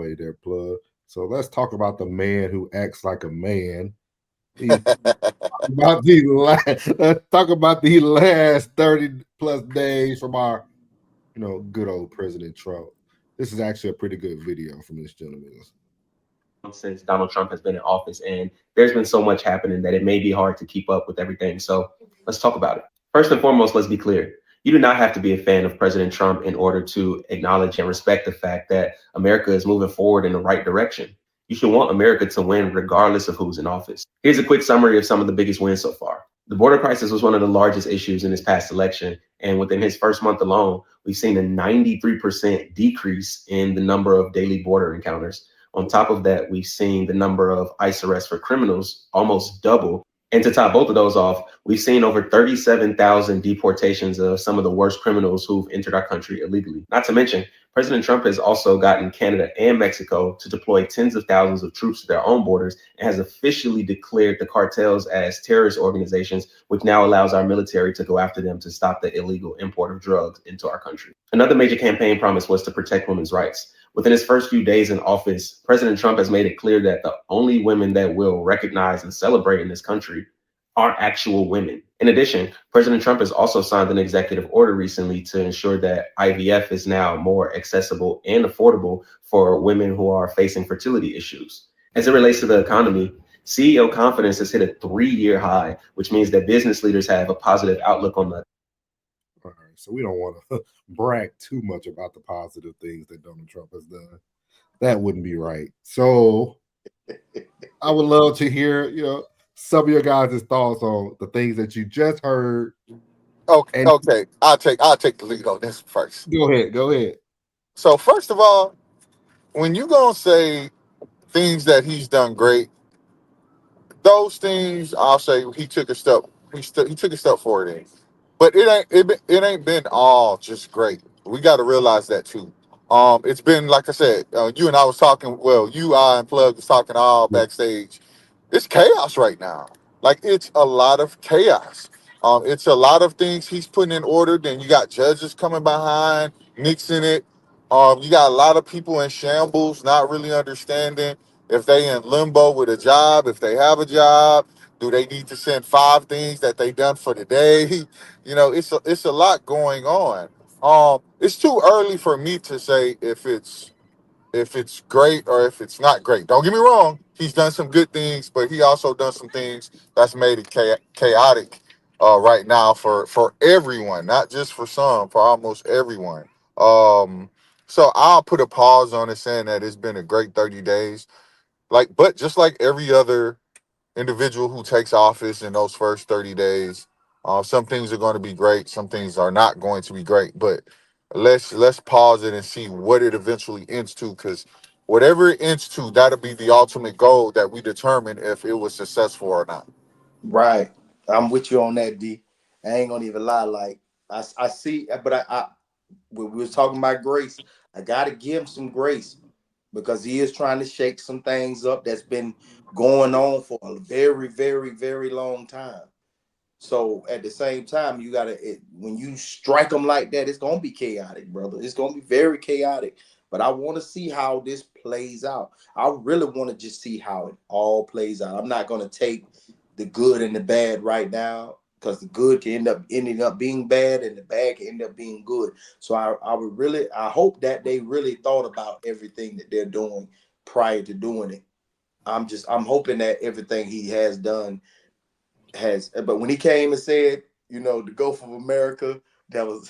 segue there, plug. So let's talk about the man who acts like a man. He's about the last, let's talk about the last 30 plus days from our, good old President Trump. This is actually a pretty good video from this gentleman. Since Donald Trump has been in office, and there's been so much happening that it may be hard to keep up with everything. So let's talk about it. First and foremost, let's be clear. You do not have to be a fan of President Trump in order to acknowledge and respect the fact that America is moving forward in the right direction. You should want America to win regardless of who's in office. Here's a quick summary of some of the biggest wins so far. The border crisis was one of the largest issues in this past election, and within his first month alone, we've seen a 93% decrease in the number of daily border encounters. On top of that, we've seen the number of ICE arrests for criminals almost double. And to top both of those off, we've seen over 37,000 deportations of some of the worst criminals who've entered our country illegally. Not to mention, President Trump has also gotten Canada and Mexico to deploy tens of thousands of troops to their own borders and has officially declared the cartels as terrorist organizations, which now allows our military to go after them to stop the illegal import of drugs into our country. Another major campaign promise was to protect women's rights. Within his first few days in office, President Trump has made it clear that the only women that will recognize and celebrate in this country are actual women. In addition, President Trump has also signed an executive order recently to ensure that IVF is now more accessible and affordable for women who are facing fertility issues. As it relates to the economy, CEO confidence has hit a 3-year high, which means that business leaders have a positive outlook on the. All right, so we don't want to brag too much about the positive things that Donald Trump has done. That wouldn't be right. So I would love to hear, some of your guys' thoughts on the things that you just heard. Okay, And okay. I'll take the lead on this first. go ahead. So first of all, when you gonna say things that he's done great, those things I'll say he took a step. He took a step forward in, but it ain't been all just great. We got to realize that too. It's been like I said, you and I was talking. Well, I and Plug was talking all backstage. It's chaos right now. Like it's a lot of chaos. It's a lot of things he's putting in order. Then you got judges coming behind, mixing it. You got a lot of people in shambles, not really understanding if they in limbo with a job, if they have a job, do they need to send 5 things that they done for the day? It's a lot going on. It's too early for me to say if it's great or if it's not great. Don't get me wrong. He's done some good things, but he also done some things that's made it chaotic right now for everyone, not just for some, for almost everyone. So I'll put a pause on it saying that it's been a great 30 days. But just like every other individual who takes office in those first 30 days, some things are going to be great, some things are not going to be great. But let's pause it and see what it eventually ends to, because whatever it ends to, that'll be the ultimate goal that we determine if it was successful or not. Right. I'm with you on that, D. I ain't gonna even lie. Like I see, but when we was talking about grace, I gotta give him some grace because he is trying to shake some things up that's been going on for a very, very, very long time. So at the same time, you gotta when you strike them like that, it's gonna be chaotic, brother. It's gonna be very chaotic. But I want to see how this plays out. I really want to just see how it all plays out. I'm not gonna take the good and the bad right now because the good can end up ending up being bad and the bad can end up being good. So I hope that they really thought about everything that they're doing prior to doing it. I'm hoping that everything he has done has, but when he came and said, the Gulf of America, that was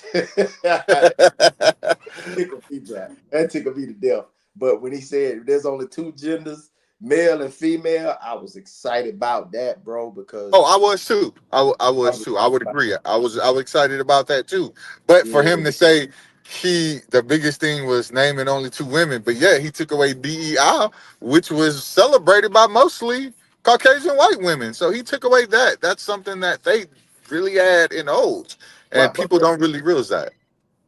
tickled me, Jack. That tickled me to death. But when he said there's only 2 genders, male and female, I was excited about that, bro, because Oh, I was too. I I was was too. I excited would about agree. I was excited about that too. But for yeah. him to say the biggest thing was naming only 2 women, but yeah, he took away DEI, which was celebrated by mostly Caucasian white women. So he took away that. That's something that they really had in O's, and Right, but people don't really realize that.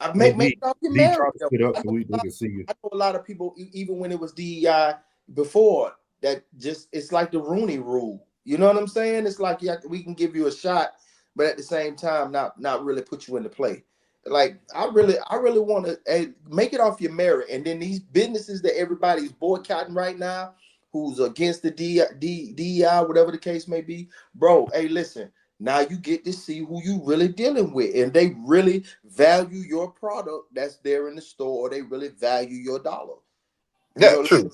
I Hey, make y'all get D, married try to though. spit up I so know we can see you. I know a lot of people, even when it was DEI before, that just it's like the Rooney Rule. You know what I'm saying? It's like we can give you a shot, but at the same time, not really put you into play. like I really want to make it off your merit. And then these businesses that everybody's boycotting right now, who's against the DEI, whatever the case may be, bro. Hey, listen. Now you get to see who you really dealing with, and they really value your product that's there in the store, or they really value your dollar. You Yeah, know, true.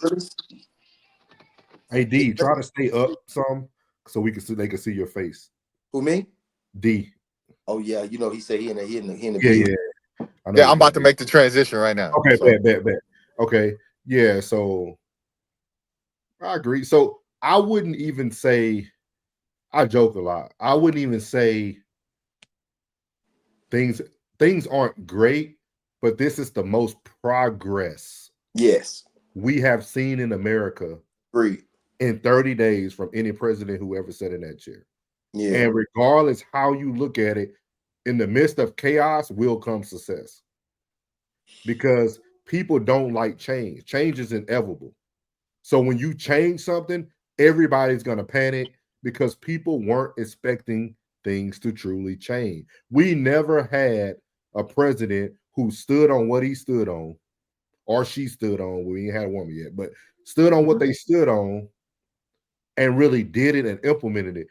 Hey D, try to stay up some so we can see they can see your face. Who, me? D. Oh yeah, you know he said he in the Yeah, building. yeah. I know Yeah, I'm you about got to make the transition right now. Okay, So. bet. Okay. Yeah, so I agree. So I wouldn't even say I joke a lot. I wouldn't even say things aren't great, but this is the most progress Yes, we have seen in America agreed. in 30 days from any president who ever sat in that chair. Yeah, And regardless how you look at it, in the midst of chaos will come success. Because people don't like change. Change is inevitable. So when you change something, everybody's going to panic because people weren't expecting things to truly change. We never had a president who stood on what he stood on, or she stood on. We ain't had a woman yet, but stood on what they stood on and really did it and implemented it.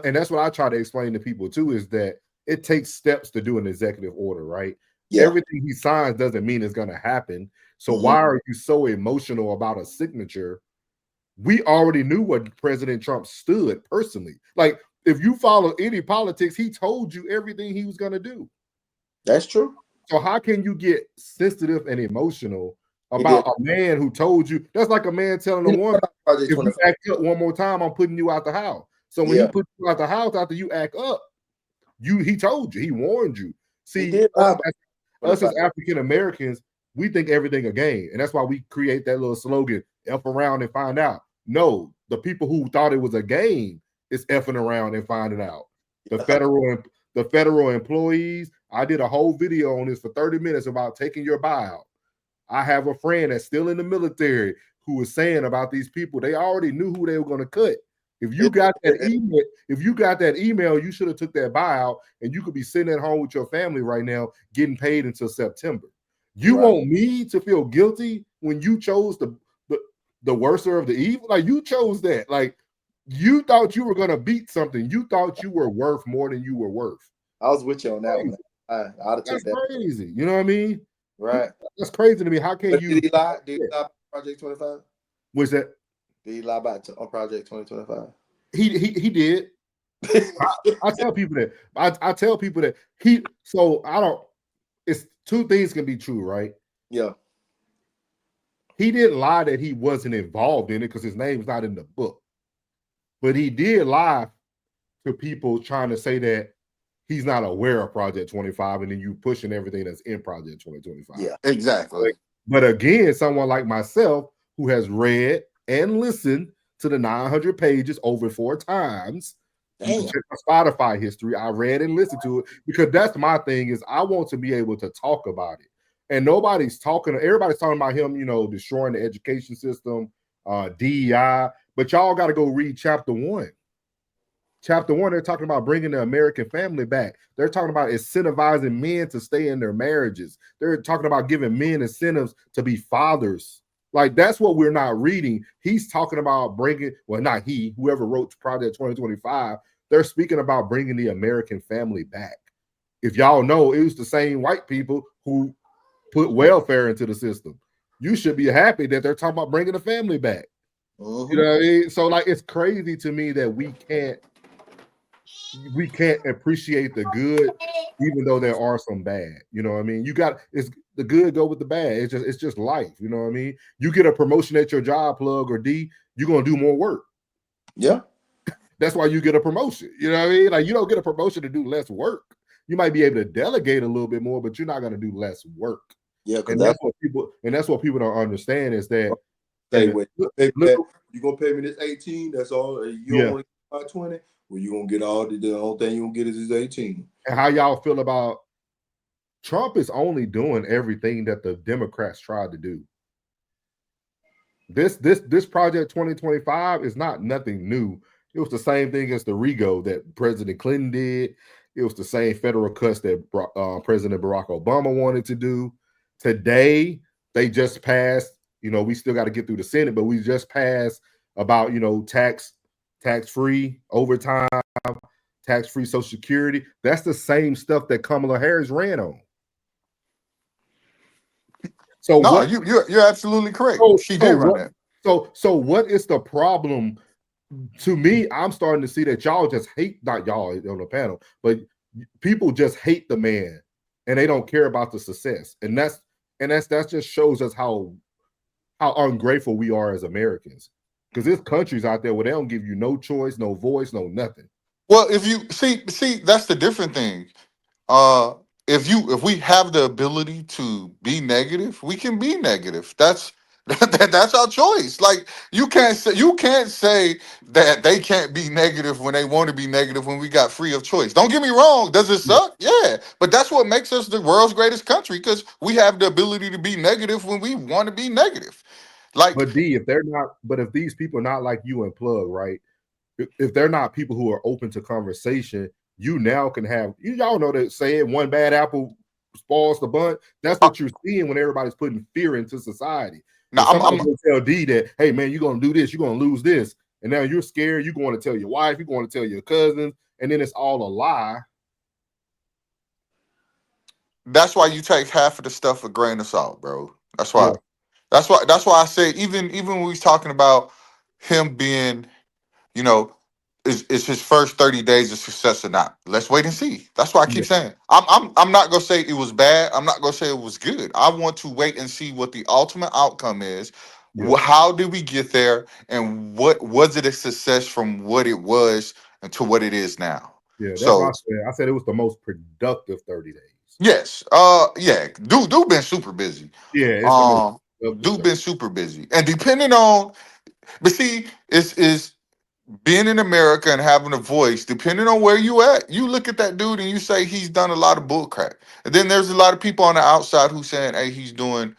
And that's what I try to explain to people too, is that it takes steps to do an executive order, right? yeah. Everything he signs doesn't mean it's going to happen. So why are you so emotional about a signature? We already knew what President Trump stood personally. Like, if you follow any politics, he told you everything he was going to do. That's true. So how can you get sensitive and emotional He about did. a man who told you? That's like a man telling a woman, Project if you 25. act up one more time, I'm putting you out the house. So when he Yeah, put you out the house after you act up, he told you, he warned you. he See, did lie about us 25. as African Americans, we think everything a game, and that's why we create that little slogan: "F around and find out." No, the people who thought it was a game is effing around and finding out. The federal employees. I did a whole video on this for 30 minutes about taking your buyout. I have a friend that's still in the military who was saying about these people. They already knew who they were going to cut. If you got that email, you should have took that buyout, and you could be sitting at home with your family right now, getting paid until September. You want me to feel guilty when you chose the worser of the evil? Like, you chose that. Like, you thought you were going to beat something. You thought you were worth more than you were worth. I was with you on that one. I'd have That's took that. crazy. You know what I mean? Right. That's crazy to me. How can But you? did he lie? Did he lie about Project 25? Was that Did he lie about on Project 2025? he did? I tell people that. I tell people that he. So I don't. It's two things can be true, right? Yeah. He didn't lie that he wasn't involved in it because his name's not in the book. But he did lie to people trying to say that he's not aware of Project 25, and then you pushing everything that's in Project 2025. Yeah, Exactly. But again, someone like myself who has read and listened to the 900 pages over 4 times. You can check my Spotify history. I read and listened to it because that's my thing, is I want to be able to talk about it. And nobody's talking, everybody's talking about him, destroying the education system, DEI, but y'all got to go read chapter 1. Chapter 1, they're talking about bringing the American family back. They're talking about incentivizing men to stay in their marriages. They're talking about giving men incentives to be fathers. Like, that's what we're not reading. He's talking about bringing, well, not he, whoever wrote Project 2025, they're speaking about bringing the American family back. If y'all know, it was the same white people who put welfare into the system. You should be happy that they're talking about bringing the family back. You know what I mean? So, like, it's crazy to me that we can't appreciate the good, even though there are some bad. You know what I mean? It's the good go with the bad. It's just life. You know what I mean? You get a promotion at your job, Plug or D, you're gonna do more work. Yeah. That's why you get a promotion. You know what I mean? Like, you don't get a promotion to do less work. You might be able to delegate a little bit more, but you're not gonna do less work. Yeah, and that's what people don't understand, is that say, wait, you gonna pay me this 18? That's all. You don't want to get 20? Well, you gonna get all the whole thing you gonna get is 18. And how y'all feel about Trump is only doing everything that the Democrats tried to do. This Project 2025 is not nothing new. It was the same thing as the Rego that President Clinton did. It was the same federal cuts that President Barack Obama wanted to do. Today, they just passed, we still got to get through the Senate, but we just passed about, tax-free overtime, tax-free Social Security. That's the same stuff that Kamala Harris ran on. So no, you're absolutely correct. She did run that. So what is the problem? To me, I'm starting to see that y'all just hate, not y'all on the panel, but people just hate the man and they don't care about the success. And that just shows us how ungrateful we are as Americans. Because there's countries out there where they don't give you no choice, no voice, no nothing. Well, if you see, that's the different thing. If we have the ability to be negative, we can be negative. That's that's our choice. Like you can't say that they can't be negative when they want to be negative when we got free of choice. Don't get me wrong. Does it suck? Yeah, but that's what makes us the world's greatest country, because we have the ability to be negative when we want to be negative. Like, but if these people are not like you and Plug, right? If they're not people who are open to conversation, you now can have, y'all know that saying one bad apple spoils the bunch. That's what you're seeing when everybody's putting fear into society. Now I'm gonna tell D that, hey man, you're gonna do this, you're gonna lose this, and now you're scared. You're going to tell your wife, you're going to tell your cousins, and then it's all a lie. That's why you take half of the stuff a grain of salt, bro. That's why. Yeah. That's why I say even when we was talking about him being, is his first 30 days a success or not? Let's wait and see. That's why I keep saying I'm not gonna say it was bad. I'm not gonna say it was good. I want to wait and see what the ultimate outcome is. Yeah. How did we get there, and what was it a success from what it was to what it is now? Yeah, that's what I said it was the most productive 30 days. Yes. Yeah. Dude been super busy. Yeah. Dude been super busy, and depending on, but see, is being in America and having a voice, depending on where you at, you look at that dude and you say he's done a lot of bull crap. And then there's a lot of people on the outside who saying, hey, he's doing